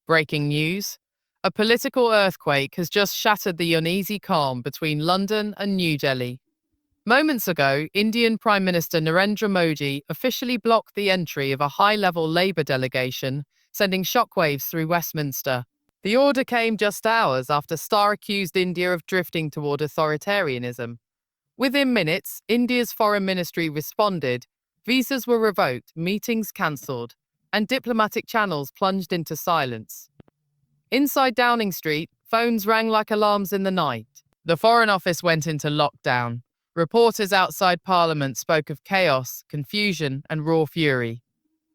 Breaking news. A political earthquake has just shattered the uneasy calm between London and New Delhi. Moments ago, Indian Prime Minister Narendra Modi officially blocked the entry of a high-level Labour delegation, sending shockwaves through Westminster. The order came just hours after Starmer accused India of drifting toward authoritarianism. Within minutes, India's foreign ministry responded, visas were revoked, meetings cancelled, and diplomatic channels plunged into silence. Inside Downing Street, phones rang like alarms in the night. The Foreign Office went into lockdown. Reporters outside Parliament spoke of chaos, confusion, and raw fury.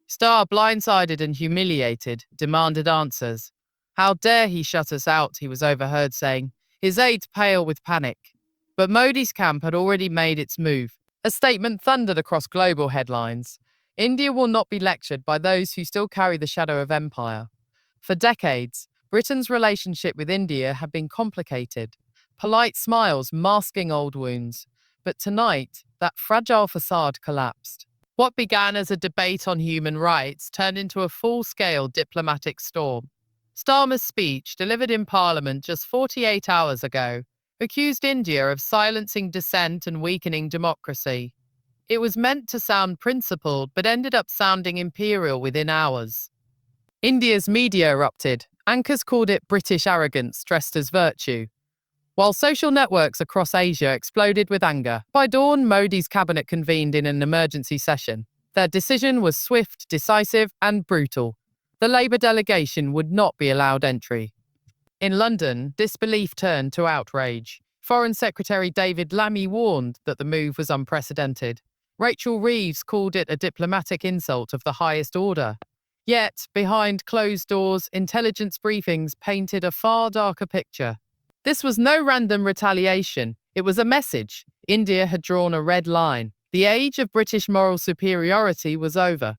Starmer, blindsided and humiliated, demanded answers. How dare he shut us out, he was overheard saying, his aides pale with panic. But Modi's camp had already made its move. A statement thundered across global headlines. India will not be lectured by those who still carry the shadow of empire. For decades, Britain's relationship with India had been complicated, polite smiles masking old wounds. But tonight, that fragile facade collapsed. What began as a debate on human rights turned into a full-scale diplomatic storm. Starmer's speech, delivered in Parliament just 48 hours ago, accused India of silencing dissent and weakening democracy. It was meant to sound principled, but ended up sounding imperial within hours. India's media erupted. Anchors called it British arrogance dressed as virtue, while social networks across Asia exploded with anger. By dawn, Modi's cabinet convened in an emergency session. Their decision was swift, decisive, and brutal. The Labour delegation would not be allowed entry. In London, disbelief turned to outrage. Foreign Secretary David Lammy warned that the move was unprecedented. Rachel Reeves called it a diplomatic insult of the highest order. Yet, behind closed doors, intelligence briefings painted a far darker picture. This was no random retaliation. It was a message. India had drawn a red line. The age of British moral superiority was over.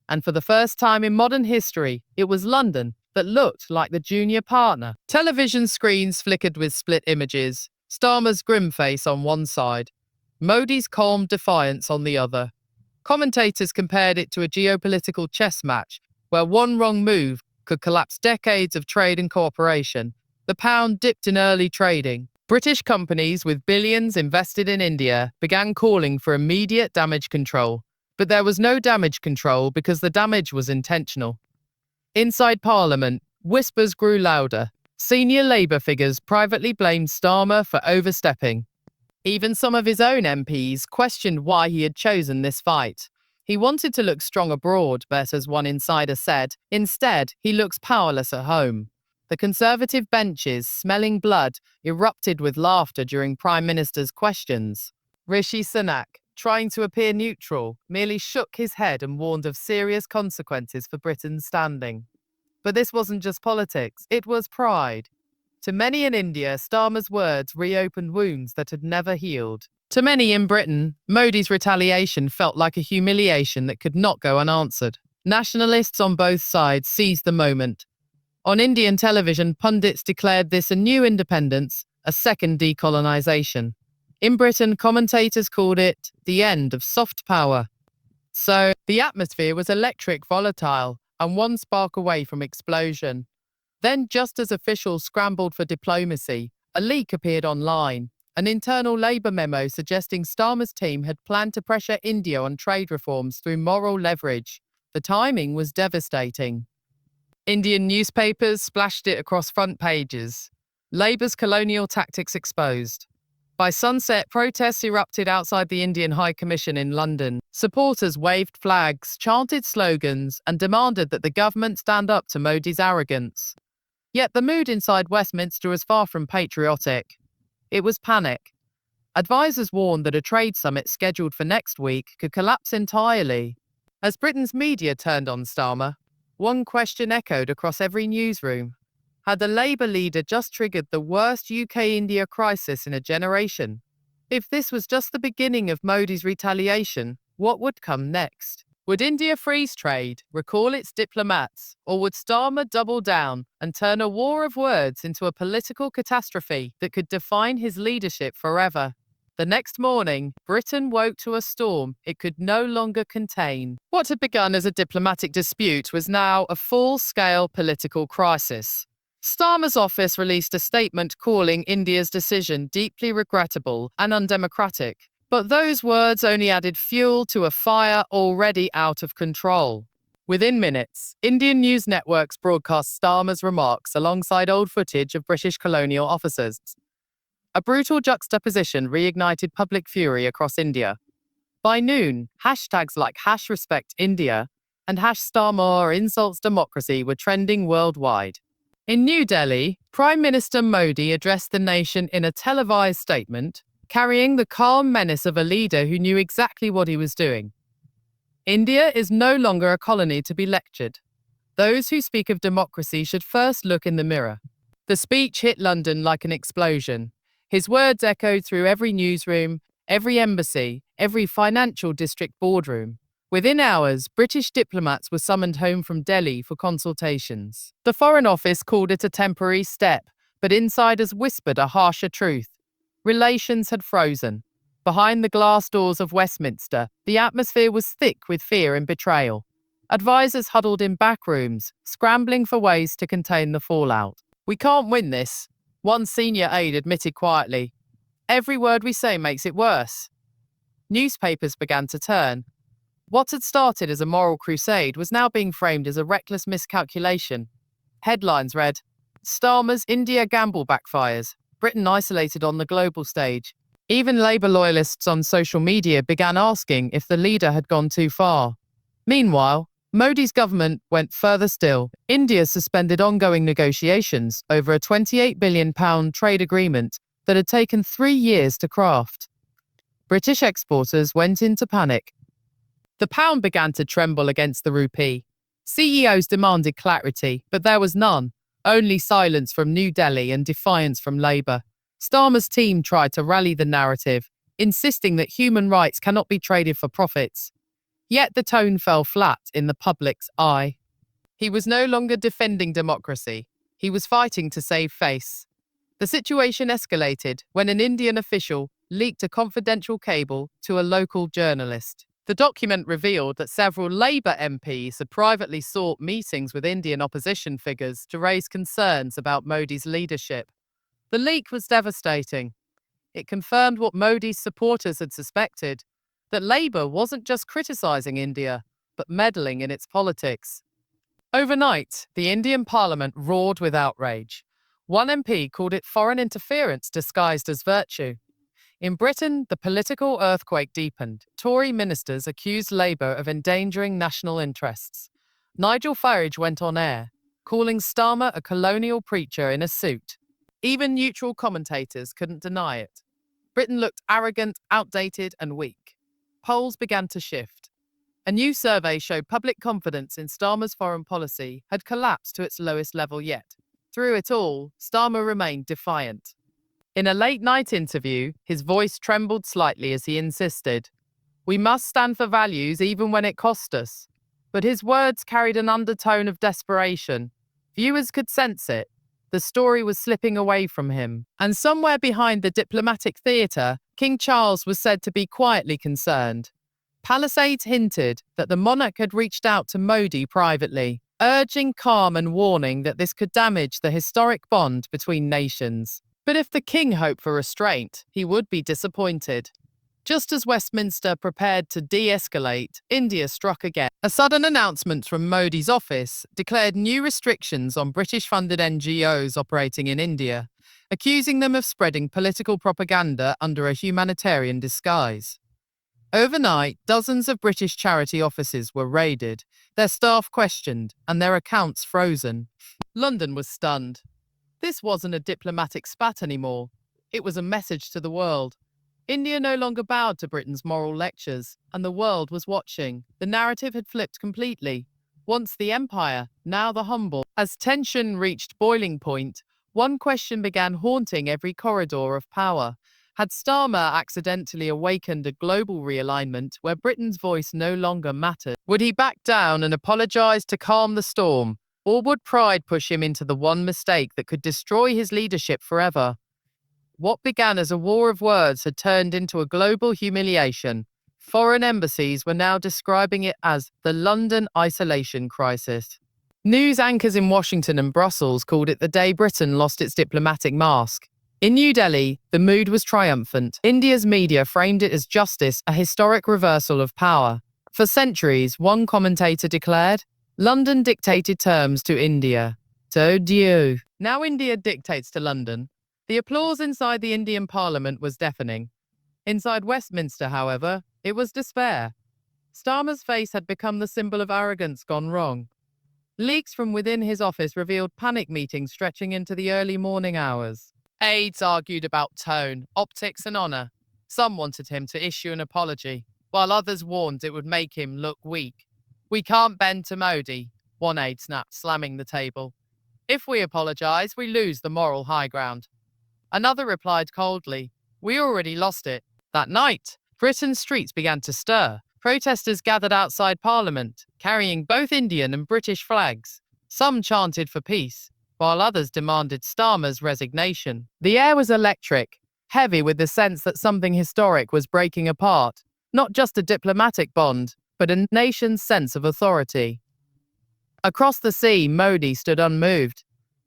And for the first time in modern history, it was London that looked like the junior partner. Television screens flickered with split images. Starmer's grim face on one side, Modi's calm defiance on the other. Commentators compared it to a geopolitical chess match where one wrong move could collapse decades of trade and cooperation. The pound dipped in early trading. British companies with billions invested in India began calling for immediate damage control. But there was no damage control because the damage was intentional. Inside Parliament, whispers grew louder. Senior Labour figures privately blamed Starmer for overstepping. Even some of his own MPs questioned why he had chosen this fight. He wanted to look strong abroad, but as one insider said, instead, he looks powerless at home. The Conservative benches, smelling blood, erupted with laughter during Prime Minister's questions. Rishi Sunak, trying to appear neutral, merely shook his head and warned of serious consequences for Britain's standing. But this wasn't just politics, it was pride. To many in India, Starmer's words reopened wounds that had never healed. To many in Britain, Modi's retaliation felt like a humiliation that could not go unanswered. Nationalists on both sides seized the moment. On Indian television, pundits declared this a new independence, a second decolonization. In Britain, commentators called it the end of soft power. So, the atmosphere was electric, volatile, and one spark away from explosion. Then, just as officials scrambled for diplomacy, a leak appeared online. An internal Labour memo suggesting Starmer's team had planned to pressure India on trade reforms through moral leverage. The timing was devastating. Indian newspapers splashed it across front pages. Labour's colonial tactics exposed. By sunset, protests erupted outside the Indian High Commission in London. Supporters waved flags, chanted slogans, and demanded that the government stand up to Modi's arrogance. Yet the mood inside Westminster was far from patriotic. It was panic. Advisors warned that a trade summit scheduled for next week could collapse entirely. As Britain's media turned on Starmer, one question echoed across every newsroom. Had the Labour leader just triggered the worst UK-India crisis in a generation? If this was just the beginning of Modi's retaliation, what would come next? Would India freeze trade, recall its diplomats, or would Starmer double down and turn a war of words into a political catastrophe that could define his leadership forever? The next morning, Britain woke to a storm it could no longer contain. What had begun as a diplomatic dispute was now a full-scale political crisis. Starmer's office released a statement calling India's decision deeply regrettable and undemocratic. But those words only added fuel to a fire already out of control. Within minutes, Indian news networks broadcast Starmer's remarks alongside old footage of British colonial officers. A brutal juxtaposition reignited public fury across India. By noon, hashtags like #RespectIndia and #Starmer insults democracy were trending worldwide. In New Delhi, Prime Minister Modi addressed the nation in a televised statement, carrying the calm menace of a leader who knew exactly what he was doing. India is no longer a colony to be lectured. Those who speak of democracy should first look in the mirror. The speech hit London like an explosion. His words echoed through every newsroom, every embassy, every financial district boardroom. Within hours, British diplomats were summoned home from Delhi for consultations. The Foreign Office called it a temporary step, but insiders whispered a harsher truth. Relations had frozen. Behind the glass doors of Westminster, the atmosphere was thick with fear and betrayal. Advisors huddled in back rooms, scrambling for ways to contain the fallout. "We can't win this," one senior aide admitted quietly. "Every word we say makes it worse." Newspapers began to turn. What had started as a moral crusade was now being framed as a reckless miscalculation. Headlines read, "Starmer's India gamble backfires. Britain isolated on the global stage." Even Labour loyalists on social media began asking if the leader had gone too far. Meanwhile, Modi's government went further still. India suspended ongoing negotiations over a £28 billion trade agreement that had taken 3 years to craft. British exporters went into panic. The pound began to tremble against the rupee. CEOs demanded clarity, but there was none. Only silence from New Delhi and defiance from Labour. Starmer's team tried to rally the narrative, insisting that human rights cannot be traded for profits. Yet the tone fell flat in the public's eye. He was no longer defending democracy. He was fighting to save face. The situation escalated when an Indian official leaked a confidential cable to a local journalist. The document revealed that several Labour MPs had privately sought meetings with Indian opposition figures to raise concerns about Modi's leadership. The leak was devastating. It confirmed what Modi's supporters had suspected, that Labour wasn't just criticising India, but meddling in its politics. Overnight, the Indian Parliament roared with outrage. One MP called it foreign interference disguised as virtue. In Britain, the political earthquake deepened. Tory ministers accused Labour of endangering national interests. Nigel Farage went on air, calling Starmer a colonial preacher in a suit. Even neutral commentators couldn't deny it. Britain looked arrogant, outdated, and weak. Polls began to shift. A new survey showed public confidence in Starmer's foreign policy had collapsed to its lowest level yet. Through it all, Starmer remained defiant. In a late-night interview, his voice trembled slightly as he insisted, "We must stand for values even when it costs us." But his words carried an undertone of desperation. Viewers could sense it. The story was slipping away from him. And somewhere behind the diplomatic theatre, King Charles was said to be quietly concerned. Palisades hinted that the monarch had reached out to Modi privately, urging calm and warning that this could damage the historic bond between nations. But if the king hoped for restraint, he would be disappointed. Just as Westminster prepared to de-escalate, India struck again. A sudden announcement from Modi's office declared new restrictions on British-funded NGOs operating in India, accusing them of spreading political propaganda under a humanitarian disguise. Overnight, dozens of British charity offices were raided, their staff questioned, and their accounts frozen. London was stunned. This wasn't a diplomatic spat anymore. It was a message to the world. India no longer bowed to Britain's moral lectures, and the world was watching. The narrative had flipped completely. Once the empire, now the humble. As tension reached boiling point, one question began haunting every corridor of power. Had Starmer accidentally awakened a global realignment where Britain's voice no longer mattered? Would he back down and apologize to calm the storm? Or would pride push him into the one mistake that could destroy his leadership forever? What began as a war of words had turned into a global humiliation. Foreign embassies were now describing it as the London isolation crisis. News anchors in Washington and Brussels called it the day Britain lost its diplomatic mask. In New Delhi, the mood was triumphant. India's media framed it as justice, a historic reversal of power. For centuries, one commentator declared, London dictated terms to India. To Dieu. Now India dictates to London. The applause inside the Indian parliament was deafening. Inside Westminster, however, it was despair. Starmer's face had become the symbol of arrogance gone wrong. Leaks from within his office revealed panic meetings stretching into the early morning hours. Aides argued about tone, optics, and honor. Some wanted him to issue an apology, while others warned it would make him look weak. We can't bend to Modi, one aide snapped, slamming the table. If we apologize, we lose the moral high ground. Another replied coldly, we already lost it. That night, Britain's streets began to stir. Protesters gathered outside Parliament, carrying both Indian and British flags. Some chanted for peace, while others demanded Starmer's resignation. The air was electric, heavy with the sense that something historic was breaking apart, not just a diplomatic bond, but a nation's sense of authority. Across the sea, Modi stood unmoved.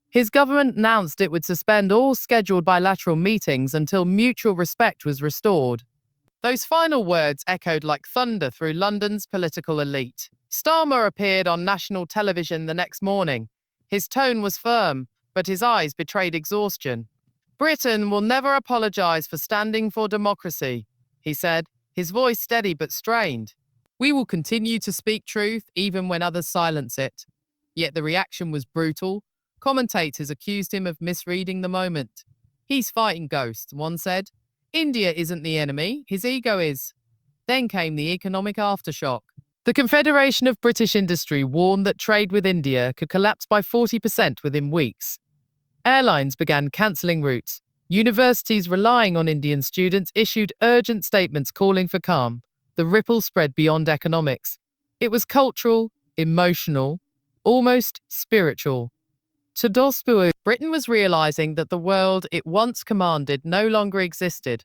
His government announced it would suspend all scheduled bilateral meetings until mutual respect was restored. Those final words echoed like thunder through London's political elite. Starmer appeared on national television the next morning. His tone was firm, but his eyes betrayed exhaustion. Britain will never apologize for standing for democracy, he said, his voice steady but strained. We will continue to speak truth even when others silence it. Yet the reaction was brutal. Commentators accused him of misreading the moment. He's fighting ghosts, one said. India isn't the enemy, his ego is. Then came the economic aftershock. The Confederation of British Industry warned that trade with India could collapse by 40% within weeks. Airlines began cancelling routes. Universities relying on Indian students issued urgent statements calling for calm. The ripple spread beyond economics. It was cultural, emotional, almost spiritual. To Dospu, Britain was realizing that the world it once commanded no longer existed.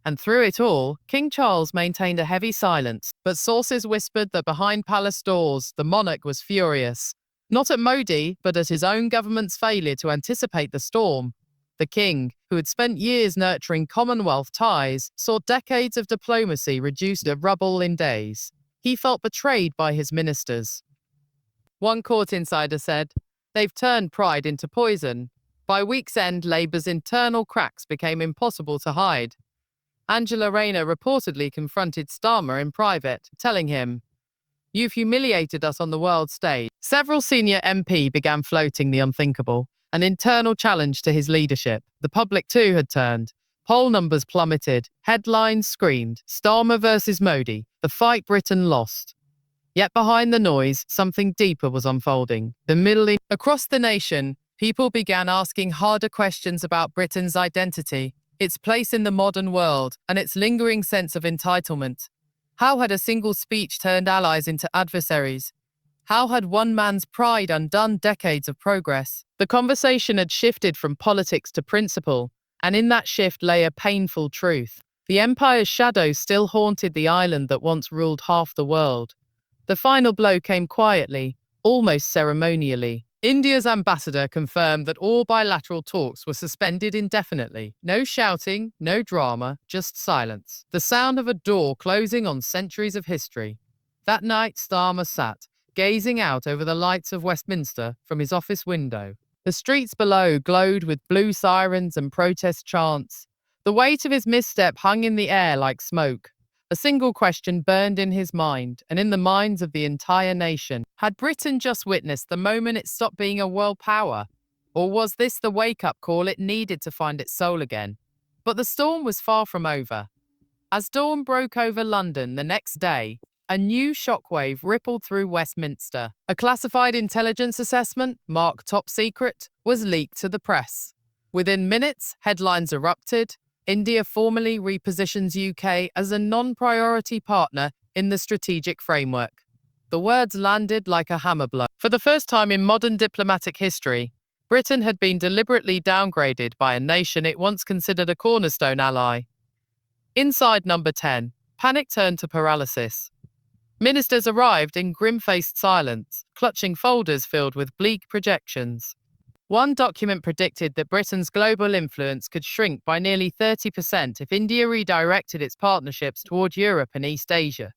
And through it all, King Charles maintained a heavy silence, but sources whispered that behind palace doors, the monarch was furious. Not at Modi, but at his own government's failure to anticipate the storm. The king, who had spent years nurturing Commonwealth ties, saw decades of diplomacy reduced to rubble in days. He felt betrayed by his ministers. One court insider said, they've turned pride into poison. By week's end, Labour's internal cracks became impossible to hide. Angela Rayner reportedly confronted Starmer in private, telling him, you've humiliated us on the world stage. Several senior MP began floating the unthinkable, an internal challenge to his leadership. The public too had turned. Poll numbers plummeted. Headlines screamed, Starmer versus Modi, the fight Britain lost. Yet behind the noise, something deeper was unfolding. Across the nation, people began asking harder questions about Britain's identity, its place in the modern world, and its lingering sense of entitlement. How had a single speech turned allies into adversaries? How had one man's pride undone decades of progress? The conversation had shifted from politics to principle, and in that shift lay a painful truth. The empire's shadow still haunted the island that once ruled half the world. The final blow came quietly, almost ceremonially. India's ambassador confirmed that all bilateral talks were suspended indefinitely. No shouting, no drama, just silence. The sound of a door closing on centuries of history. That night, Starmer sat, gazing out over the lights of Westminster from his office window. The streets below glowed with blue sirens and protest chants. The weight of his misstep hung in the air like smoke. A single question burned in his mind, and in the minds of the entire nation. Had Britain just witnessed the moment it stopped being a world power? Or was this the wake-up call it needed to find its soul again? But the storm was far from over. As dawn broke over London the next day, a new shockwave rippled through Westminster. A classified intelligence assessment, marked top secret, was leaked to the press. Within minutes, headlines erupted. India formally repositions UK as a non-priority partner in the strategic framework. The words landed like a hammer blow. For the first time in modern diplomatic history, Britain had been deliberately downgraded by a nation it once considered a cornerstone ally. Inside number 10, panic turned to paralysis. Ministers arrived in grim-faced silence, clutching folders filled with bleak projections. One document predicted that Britain's global influence could shrink by nearly 30% if India redirected its partnerships toward Europe and East Asia.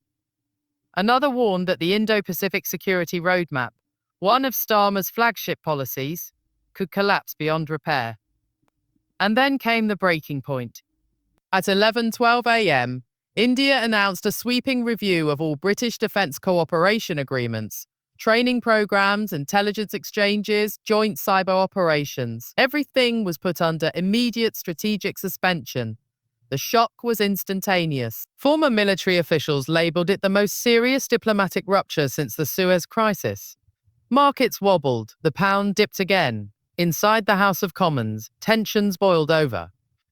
Another warned that the Indo-Pacific Security Roadmap, one of Starmer's flagship policies, could collapse beyond repair. And then came the breaking point. At 11:12 a.m., India announced a sweeping review of all British defence cooperation agreements, training programs, intelligence exchanges, joint cyber operations. Everything was put under immediate strategic suspension. The shock was instantaneous. Former military officials labelled it the most serious diplomatic rupture since the Suez Crisis. Markets wobbled, the pound dipped again. Inside the House of Commons, tensions boiled over.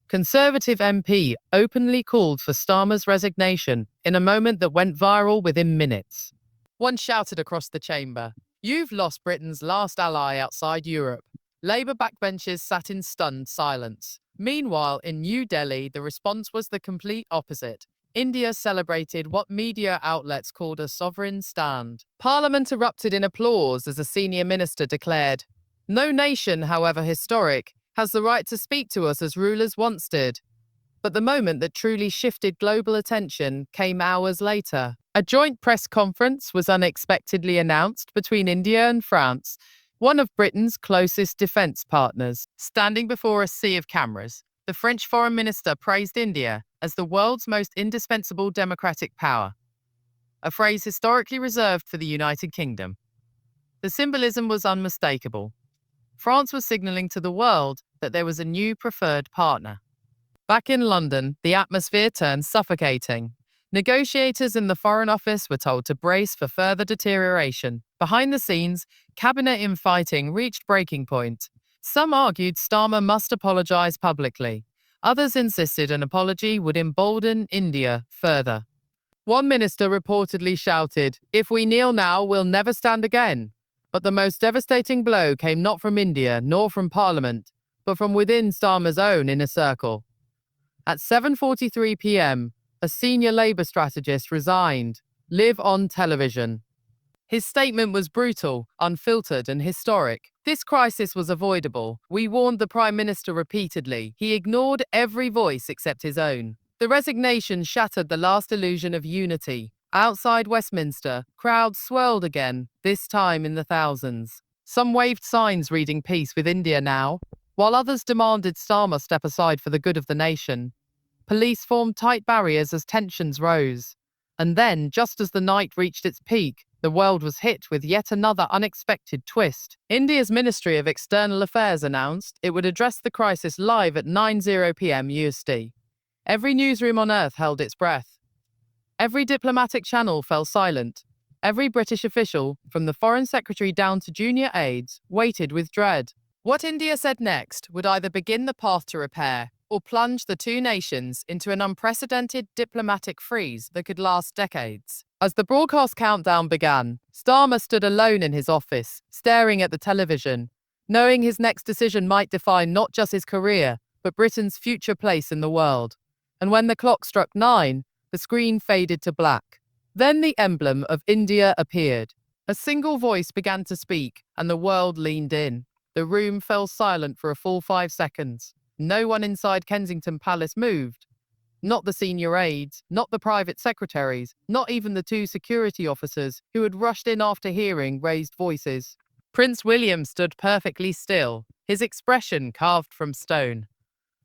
Conservative MP openly called for Starmer's resignation in a moment that went viral within minutes. One shouted across the chamber, "You've lost Britain's last ally outside Europe." Labour backbenchers sat in stunned silence. Meanwhile, in New Delhi, the response was the complete opposite. India celebrated what media outlets called a sovereign stand. Parliament erupted in applause as a senior minister declared, "No nation, however historic, has the right to speak to us as rulers once did." But the moment that truly shifted global attention came hours later. A joint press conference was unexpectedly announced between India and France, one of Britain's closest defence partners. Standing before a sea of cameras, the French foreign minister praised India as the world's most indispensable democratic power, a phrase historically reserved for the United Kingdom. The symbolism was unmistakable. France was signalling to the world that there was a new preferred partner. Back in London, the atmosphere turned suffocating. Negotiators in the Foreign Office were told to brace for further deterioration. Behind the scenes, cabinet infighting reached breaking point. Some argued Starmer must apologise publicly. Others insisted an apology would embolden India further. One minister reportedly shouted, "If we kneel now, we'll never stand again." But the most devastating blow came not from India nor from Parliament, but from within Starmer's own inner circle. At 7:43 p.m., a senior Labour strategist resigned, live on television. His statement was brutal, unfiltered, and historic. This crisis was avoidable. We warned the Prime Minister repeatedly. He ignored every voice except his own. The resignation shattered the last illusion of unity. Outside Westminster, crowds swirled again, this time in the thousands. Some waved signs reading peace with India now, while others demanded Starmer step aside for the good of the nation. Police formed tight barriers as tensions rose. And then, just as the night reached its peak, the world was hit with yet another unexpected twist. India's Ministry of External Affairs announced it would address the crisis live at 9:00 p.m. UST. Every newsroom on Earth held its breath. Every diplomatic channel fell silent. Every British official, from the Foreign Secretary down to junior aides, waited with dread. What India said next would either begin the path to repair or plunge the two nations into an unprecedented diplomatic freeze that could last decades. As the broadcast countdown began, Starmer stood alone in his office, staring at the television, knowing his next decision might define not just his career, but Britain's future place in the world. And when the clock struck 9, the screen faded to black. Then the emblem of India appeared. A single voice began to speak, and the world leaned in. The room fell silent for a full 5 seconds. No one inside Kensington Palace moved. Not the senior aides, not the private secretaries, not even the 2 security officers who had rushed in after hearing raised voices. Prince William stood perfectly still, his expression carved from stone.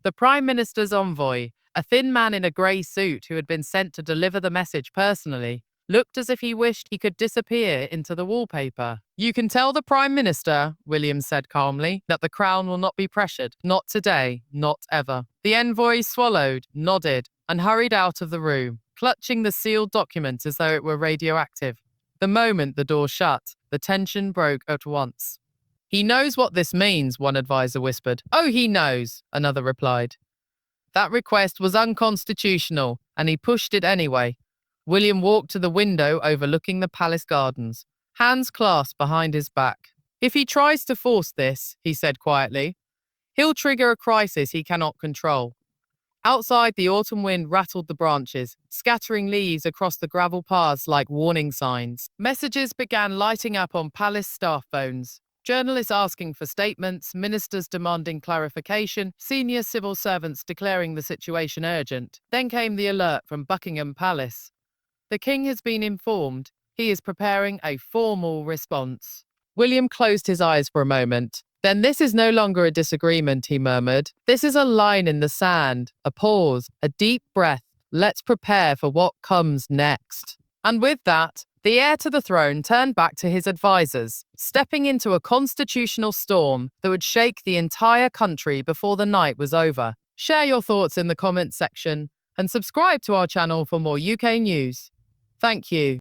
The Prime Minister's envoy, a thin man in a grey suit who had been sent to deliver the message personally, looked as if he wished he could disappear into the wallpaper. "You can tell the Prime Minister," William said calmly, "that the Crown will not be pressured. Not today, not ever." The envoy swallowed, nodded, and hurried out of the room, clutching the sealed document as though it were radioactive. The moment the door shut, the tension broke at once. "He knows what this means," one advisor whispered. "Oh, he knows," another replied. That request was unconstitutional, and he pushed it anyway. William walked to the window overlooking the palace gardens, hands clasped behind his back. If he tries to force this, he said quietly, he'll trigger a crisis he cannot control. Outside, the autumn wind rattled the branches, scattering leaves across the gravel paths like warning signs. Messages began lighting up on palace staff phones. Journalists asking for statements, ministers demanding clarification, senior civil servants declaring the situation urgent. Then came the alert from Buckingham Palace. The king has been informed. He is preparing a formal response. William closed his eyes for a moment. Then this is no longer a disagreement, he murmured. This is a line in the sand, a pause, a deep breath. Let's prepare for what comes next. And with that, the heir to the throne turned back to his advisors, stepping into a constitutional storm that would shake the entire country before the night was over. Share your thoughts in the comments section and subscribe to our channel for more UK news. Thank you.